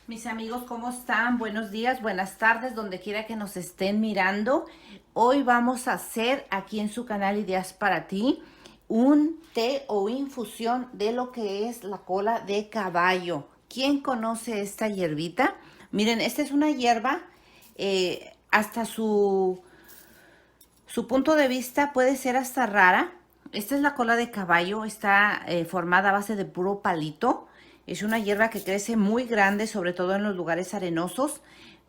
Mis amigos, ¿cómo están? Buenos días, buenas tardes, donde quiera que nos estén mirando. Hoy vamos a hacer aquí en su canal Ideas para ti un té o infusión de lo que es la cola de caballo. ¿Quién conoce esta hierbita? Miren, esta es una hierba, hasta su punto de vista puede ser hasta rara. Esta es la cola de caballo, está formada a base de puro palito. Es una hierba que crece muy grande, sobre todo en los lugares arenosos.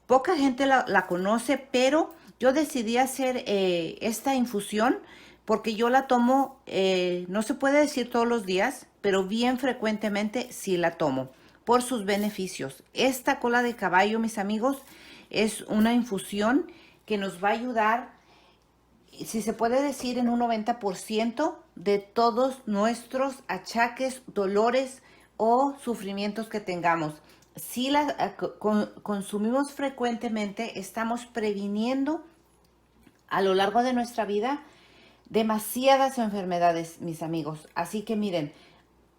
Poca gente la conoce, pero yo decidí hacer esta infusión porque yo la tomo, no se puede decir todos los días, pero bien frecuentemente sí la tomo por sus beneficios. Esta cola de caballo, mis amigos, es una infusión que nos va a ayudar, si se puede decir, en un 90% de todos nuestros achaques, dolores o sufrimientos que tengamos. Si la consumimos frecuentemente, estamos previniendo a lo largo de nuestra vida demasiadas enfermedades, mis amigos. Así que miren,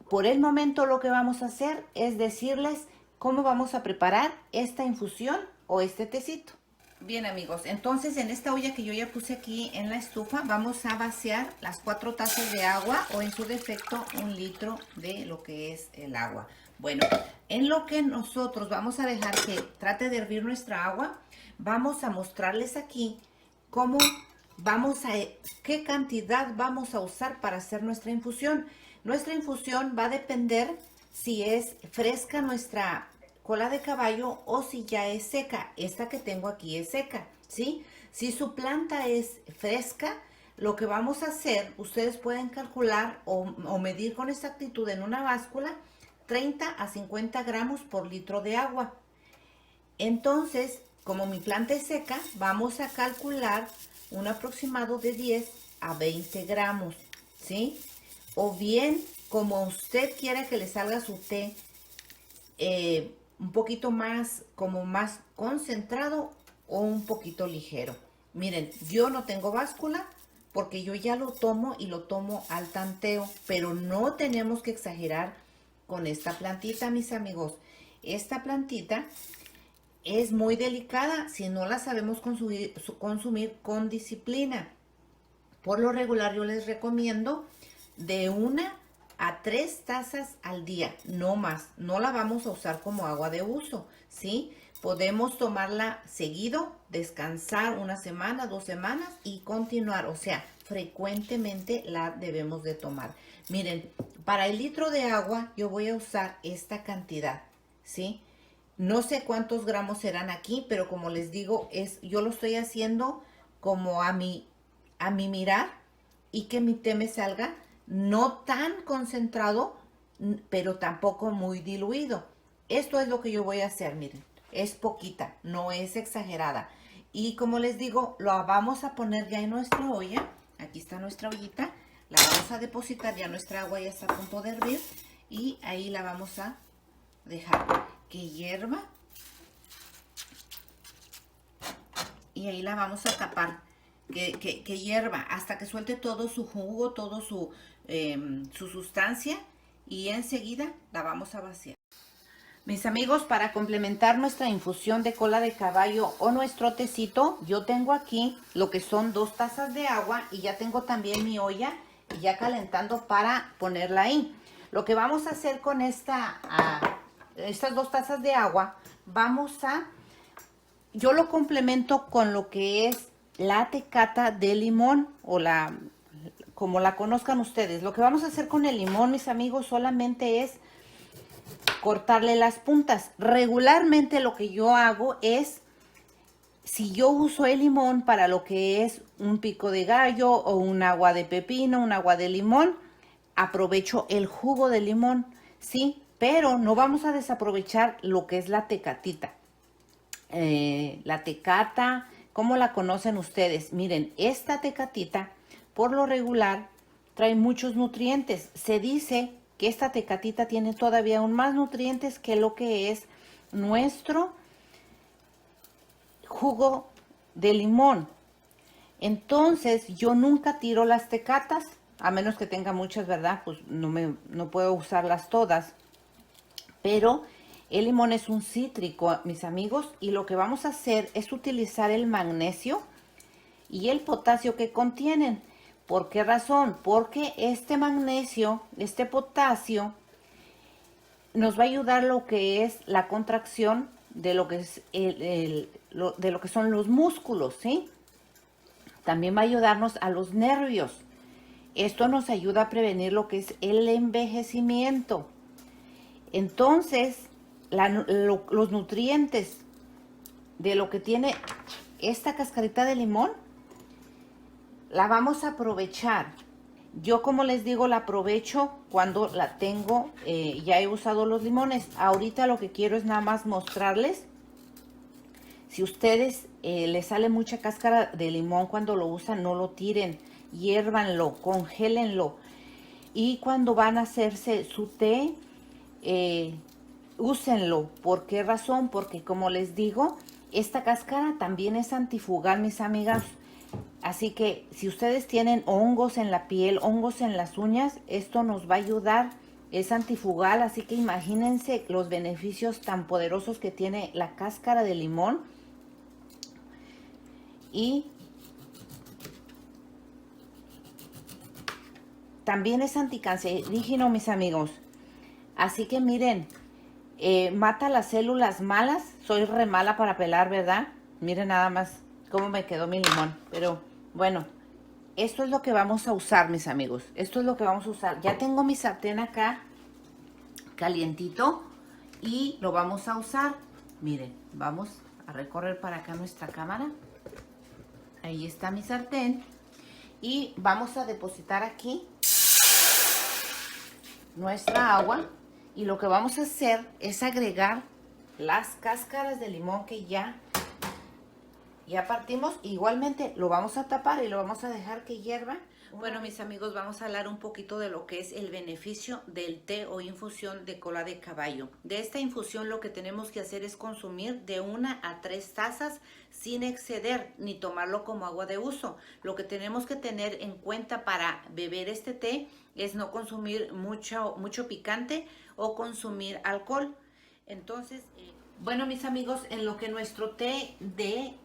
por el momento lo que vamos a hacer es decirles cómo vamos a preparar esta infusión o este tecito. Bien amigos, entonces en esta olla que yo ya puse aquí en la estufa vamos a vaciar las 4 tazas de agua o en su defecto 1 litro de lo que es el agua. Bueno, en lo que nosotros vamos a dejar que trate de hervir nuestra agua, vamos a mostrarles aquí cómo qué cantidad vamos a usar para hacer nuestra infusión. Nuestra infusión va a depender si es fresca nuestra cola de caballo o si ya es seca. Esta que tengo aquí es seca, ¿sí? Si su planta es fresca, lo que vamos a hacer, ustedes pueden calcular o medir con exactitud en una báscula 30 a 50 gramos por litro de agua. Entonces, como mi planta es seca, vamos a calcular un aproximado de 10 a 20 gramos, ¿sí? O bien, como usted quiera que le salga su té, un poquito más, como más concentrado o un poquito ligero. Miren, yo no tengo báscula porque yo ya lo tomo y lo tomo al tanteo, pero no tenemos que exagerar con esta plantita, mis amigos. Esta plantita es muy delicada si no la sabemos consumir con disciplina. Por lo regular yo les recomiendo de 1 a 3 tazas al día, no más. No la vamos a usar como agua de uso, ¿sí? Podemos tomarla seguido, descansar 1 semana, 2 semanas y continuar. O sea, frecuentemente la debemos de tomar. Miren, para el litro de agua yo voy a usar esta cantidad, ¿sí? No sé cuántos gramos serán aquí, pero como les digo, yo lo estoy haciendo como a mi mirar y que mi té me salga no tan concentrado, pero tampoco muy diluido. Esto es lo que yo voy a hacer, miren. Es poquita, no es exagerada. Y como les digo, lo vamos a poner ya en nuestra olla. Aquí está nuestra ollita. La vamos a depositar, ya nuestra agua ya está a punto de hervir. Y ahí la vamos a dejar que hierva. Y ahí la vamos a tapar. Que hierva hasta que suelte todo su jugo, todo su sustancia, y enseguida la vamos a vaciar. Mis amigos, para complementar nuestra infusión de cola de caballo o nuestro tecito, yo tengo aquí lo que son 2 tazas de agua y ya tengo también mi olla ya calentando para ponerla ahí. Lo que vamos a hacer con estas 2 tazas de agua, yo lo complemento con lo que es la tecata de limón o como la conozcan ustedes. Lo que vamos a hacer con el limón, mis amigos, solamente es cortarle las puntas. Regularmente lo que yo hago es, si yo uso el limón para lo que es un pico de gallo o un agua de pepino, un agua de limón, aprovecho el jugo de limón, ¿sí? Pero no vamos a desaprovechar lo que es la tecatita. La tecata, ¿cómo la conocen ustedes? Miren, esta tecatita, por lo regular, trae muchos nutrientes. Se dice que esta tecatita tiene todavía aún más nutrientes que lo que es nuestro jugo de limón. Entonces, yo nunca tiro las tecatas, a menos que tenga muchas, ¿verdad? Pues no puedo usarlas todas. Pero El limón es un cítrico, mis amigos, y lo que vamos a hacer es utilizar el magnesio y el potasio que contienen. ¿Por qué razón? Porque este magnesio, este potasio, nos va a ayudar lo que es la contracción de lo que es de lo que son los músculos, ¿sí? También va a ayudarnos a los nervios. Esto nos ayuda a prevenir lo que es el envejecimiento. Entonces, los nutrientes de lo que tiene esta cascarita de limón, la vamos a aprovechar. Yo, como les digo, la aprovecho cuando la tengo, ya he usado los limones. Ahorita lo que quiero es nada más mostrarles. Si ustedes les sale mucha cáscara de limón cuando lo usan, no lo tiren, hiérvanlo, congélenlo. Y cuando van a hacerse su té, úsenlo. ¿Por qué razón? Porque, como les digo, esta cáscara también es antifungal, mis amigas. Así que si ustedes tienen hongos en la piel, hongos en las uñas, esto nos va a ayudar. Es antifungal, así que imagínense los beneficios tan poderosos que tiene la cáscara de limón. Y también es anticancerígeno, mis amigos. Así que miren, mata las células malas. Soy re mala para pelar, ¿verdad? Miren nada más cómo me quedó mi limón. Pero bueno, esto es lo que vamos a usar, mis amigos. Esto es lo que vamos a usar. Ya tengo mi sartén acá calientito y lo vamos a usar. Miren, vamos a recorrer para acá nuestra cámara. Ahí está mi sartén. Y vamos a depositar aquí nuestra agua. Y lo que vamos a hacer es agregar las cáscaras de limón que ya partimos. Igualmente lo vamos a tapar y lo vamos a dejar que hierva. Bueno, mis amigos, vamos a hablar un poquito de lo que es el beneficio del té o infusión de cola de caballo. De esta infusión lo que tenemos que hacer es consumir de 1 a 3 tazas sin exceder ni tomarlo como agua de uso. Lo que tenemos que tener en cuenta para beber este té es no consumir mucho picante o consumir alcohol. Entonces, bueno, mis amigos, en lo que nuestro té de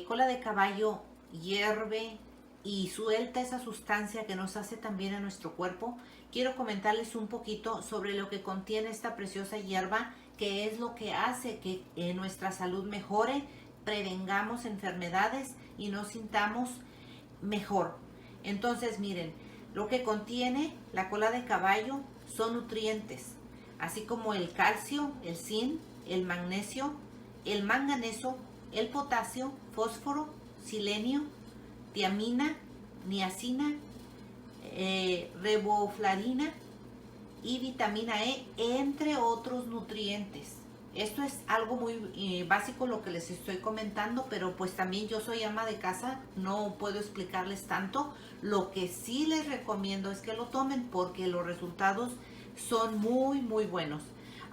cola de caballo hierve y suelta esa sustancia que nos hace tan bien a nuestro cuerpo, quiero comentarles un poquito sobre lo que contiene esta preciosa hierba, que es lo que hace que nuestra salud mejore, prevengamos enfermedades y nos sintamos mejor. Entonces, miren, lo que contiene la cola de caballo son nutrientes, así como el calcio, el zinc, el magnesio, el manganeso, el potasio, fósforo, selenio, tiamina, niacina, riboflavina y vitamina E, entre otros nutrientes. Esto es algo muy básico lo que les estoy comentando, pero pues también yo soy ama de casa, no puedo explicarles tanto. Lo que sí les recomiendo es que lo tomen porque los resultados son muy buenos.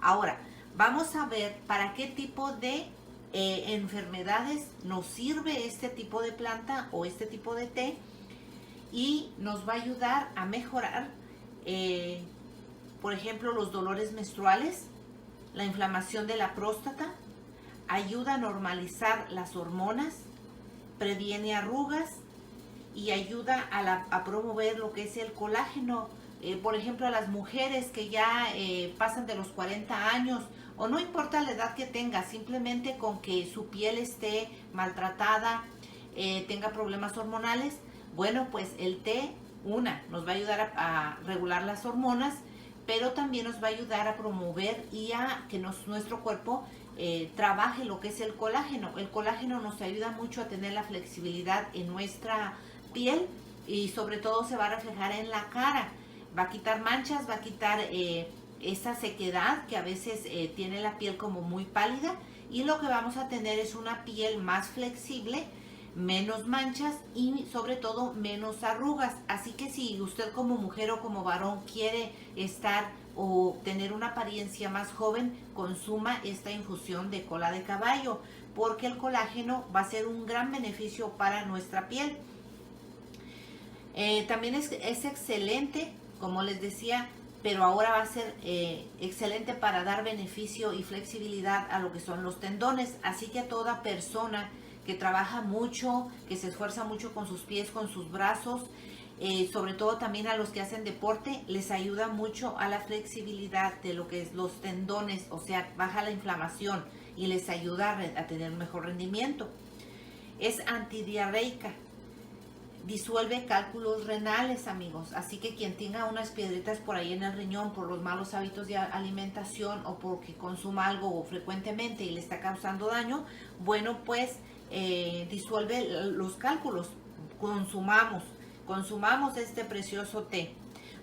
Ahora, vamos a ver para qué tipo de enfermedades nos sirve este tipo de planta o este tipo de té, y nos va a ayudar a mejorar, por ejemplo, los dolores menstruales, la inflamación de la próstata, ayuda a normalizar las hormonas, previene arrugas y ayuda a promover lo que es el colágeno. Por ejemplo, a las mujeres que ya pasan de los 40 años, o no importa la edad que tenga, simplemente con que su piel esté maltratada, tenga problemas hormonales, bueno, pues el té, nos va a ayudar a regular las hormonas, pero también nos va a ayudar a promover y a que nuestro cuerpo trabaje lo que es el colágeno. El colágeno nos ayuda mucho a tener la flexibilidad en nuestra piel y sobre todo se va a reflejar en la cara. Va a quitar manchas, va a quitar esa sequedad que a veces tiene la piel como muy pálida, y lo que vamos a tener es una piel más flexible, menos manchas y sobre todo menos arrugas. Así que si usted como mujer o como varón quiere estar o tener una apariencia más joven, consuma esta infusión de cola de caballo, porque el colágeno va a ser un gran beneficio para nuestra piel. También es excelente, como les decía, pero ahora va a ser excelente para dar beneficio y flexibilidad a lo que son los tendones. Así que a toda persona que trabaja mucho, que se esfuerza mucho con sus pies, con sus brazos, sobre todo también a los que hacen deporte, les ayuda mucho a la flexibilidad de lo que es los tendones, o sea, baja la inflamación y les ayuda a tener un mejor rendimiento. Es antidiarreica, disuelve cálculos renales, amigos, así que quien tenga unas piedritas por ahí en el riñón por los malos hábitos de alimentación o porque consuma algo frecuentemente y le está causando daño, bueno, pues disuelve los cálculos. Consumamos este precioso té.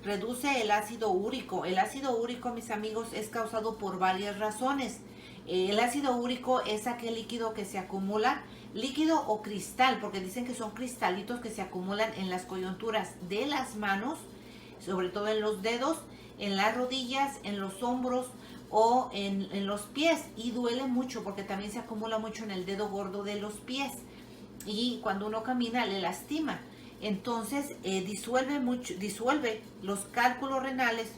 Reduce el ácido úrico. El ácido úrico, mis amigos, es causado por varias razones. El ácido úrico es aquel líquido que se acumula, líquido o cristal, porque dicen que son cristalitos que se acumulan en las coyunturas de las manos, sobre todo en los dedos, en las rodillas, en los hombros o en los pies, y duele mucho porque también se acumula mucho en el dedo gordo de los pies y cuando uno camina le lastima. Entonces disuelve los cálculos renales,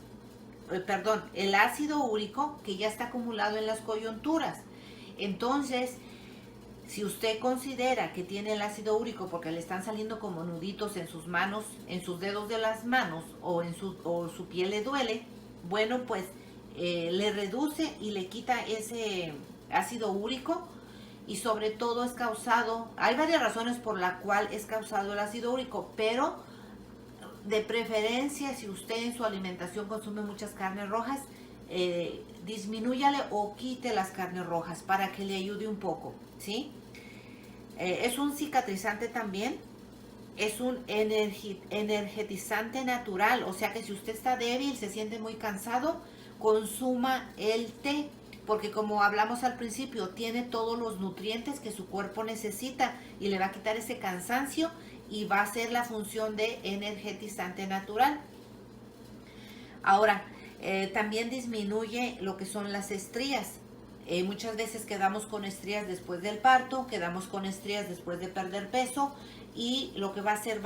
el ácido úrico que ya está acumulado en las coyunturas. Entonces, si usted considera que tiene el ácido úrico porque le están saliendo como nuditos en sus manos, en sus dedos de las manos o su piel le duele, bueno, pues le reduce y le quita ese ácido úrico. Y sobre todo es causado, hay varias razones por la cual es causado el ácido úrico, pero de preferencia, si usted en su alimentación consume muchas carnes rojas, disminúyale o quite las carnes rojas para que le ayude un poco, ¿sí? Es un cicatrizante también, es un energetizante natural, o sea que si usted está débil, se siente muy cansado, consuma el té, porque como hablamos al principio, tiene todos los nutrientes que su cuerpo necesita y le va a quitar ese cansancio y va a hacer la función de energetizante natural. Ahora, también disminuye lo que son las estrías. Muchas veces quedamos con estrías después del parto, quedamos con estrías después de perder peso, y lo que va a hacer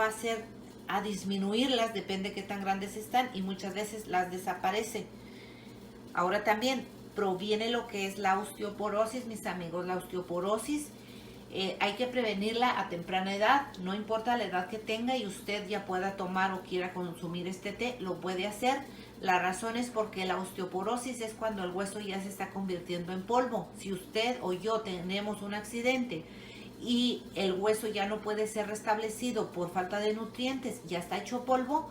a disminuirlas, depende de qué tan grandes están, y muchas veces las desaparece. Ahora también proviene lo que es la osteoporosis, mis amigos. La osteoporosis hay que prevenirla a temprana edad, no importa la edad que tenga y usted ya pueda tomar o quiera consumir este té, lo puede hacer. La razón es porque la osteoporosis es cuando el hueso ya se está convirtiendo en polvo. Si usted o yo tenemos un accidente y el hueso ya no puede ser restablecido por falta de nutrientes, ya está hecho polvo,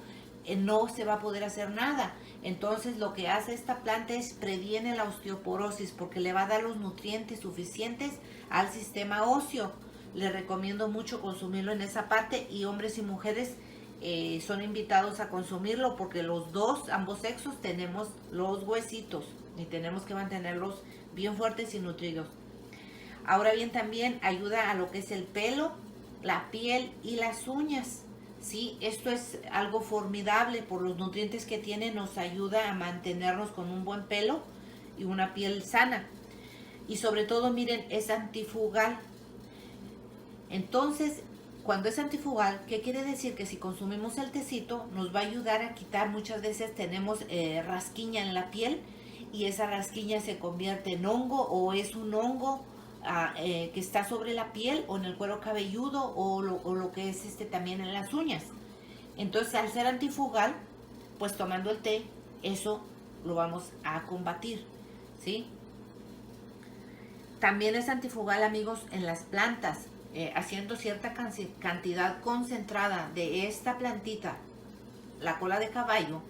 no se va a poder hacer nada. Entonces lo que hace esta planta es previene la osteoporosis porque le va a dar los nutrientes suficientes al sistema óseo. Le recomiendo mucho consumirlo en esa parte, y hombres y mujeres son invitados a consumirlo porque los dos, ambos sexos, tenemos los huesitos y tenemos que mantenerlos bien fuertes y nutridos. Ahora bien, también ayuda a lo que es el pelo, la piel y las uñas. Sí, esto es algo formidable por los nutrientes que tiene, nos ayuda a mantenernos con un buen pelo y una piel sana. Y sobre todo, miren, es antifungal. Entonces, cuando es antifungal, ¿qué quiere decir? Que si consumimos el tecito, nos va a ayudar a quitar, muchas veces tenemos rasquiña en la piel y esa rasquiña se convierte en hongo, o es un hongo que está sobre la piel o en el cuero cabelludo o lo que es también en las uñas. Entonces, al ser antifungal, pues tomando el té, eso lo vamos a combatir, ¿sí? También es antifungal, amigos, en las plantas, haciendo cierta cantidad concentrada de esta plantita, la cola de caballo,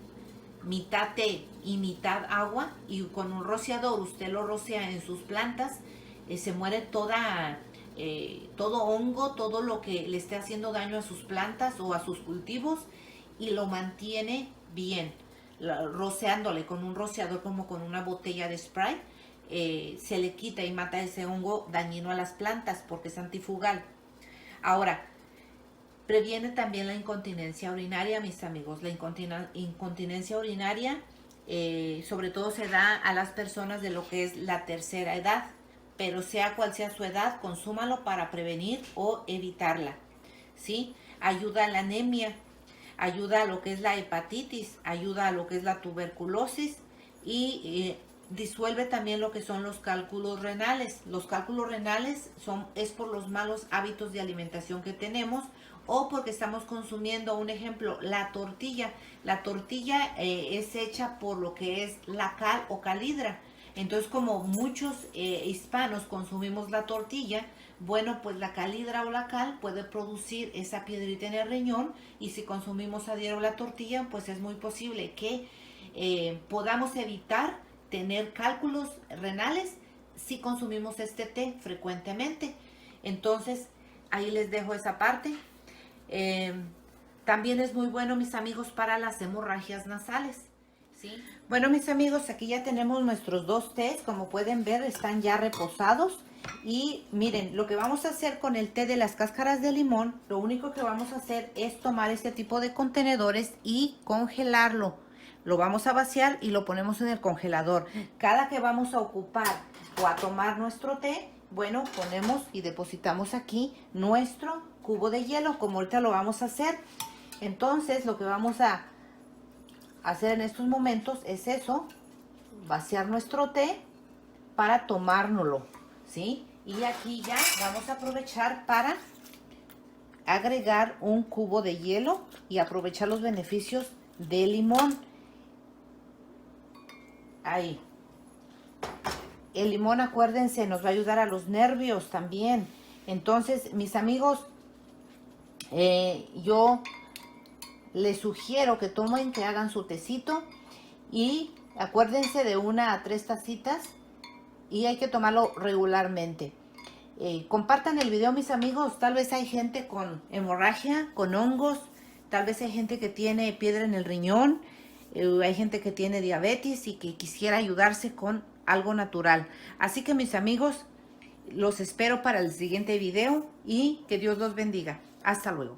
mitad té y mitad agua, y con un rociador usted lo rocea en sus plantas, se muere todo hongo, todo lo que le esté haciendo daño a sus plantas o a sus cultivos, y lo mantiene bien, rociándole con un rociador como con una botella de spray. Se le quita y mata ese hongo dañino a las plantas porque es antifungal. Ahora, previene también la incontinencia urinaria, mis amigos. La incontinencia urinaria sobre todo se da a las personas de lo que es la tercera edad, pero sea cual sea su edad, consúmalo para prevenir o evitarla, ¿sí? Ayuda a la anemia. ayuda a lo que es la hepatitis, ayuda a lo que es la tuberculosis y disuelve también lo que son los cálculos renales. Los cálculos renales es por los malos hábitos de alimentación que tenemos o porque estamos consumiendo, un ejemplo, la tortilla. La tortilla es hecha por lo que es la cal o calidra. Entonces, como muchos hispanos consumimos la tortilla, bueno, pues la calidra o la cal puede producir esa piedrita en el riñón, y si consumimos a diario la tortilla, pues es muy posible que podamos evitar tener cálculos renales si consumimos este té frecuentemente. Entonces, ahí les dejo esa parte. También es muy bueno, mis amigos, para las hemorragias nasales, ¿sí? Bueno, mis amigos, aquí ya tenemos nuestros 2 tés. Como pueden ver, están ya reposados. Y miren, lo que vamos a hacer con el té de las cáscaras de limón, lo único que vamos a hacer es tomar este tipo de contenedores y congelarlo. Lo vamos a vaciar y lo ponemos en el congelador. Cada que vamos a ocupar o a tomar nuestro té, bueno, ponemos y depositamos aquí nuestro cubo de hielo, como ahorita lo vamos a hacer. Entonces, lo que vamos a hacer en estos momentos es eso, vaciar nuestro té para tomárnoslo, ¿sí? Y aquí ya vamos a aprovechar para agregar un cubo de hielo y aprovechar los beneficios del limón. Ahí. El limón, acuérdense, nos va a ayudar a los nervios también. Entonces, mis amigos, yo les sugiero que tomen, que hagan su tecito y acuérdense de 1 a 3 tacitas, y hay que tomarlo regularmente. Compartan el video, mis amigos. Tal vez hay gente con hemorragia, con hongos, tal vez hay gente que tiene piedra en el riñón, hay gente que tiene diabetes y que quisiera ayudarse con algo natural. Así que, mis amigos, los espero para el siguiente video y que Dios los bendiga. Hasta luego.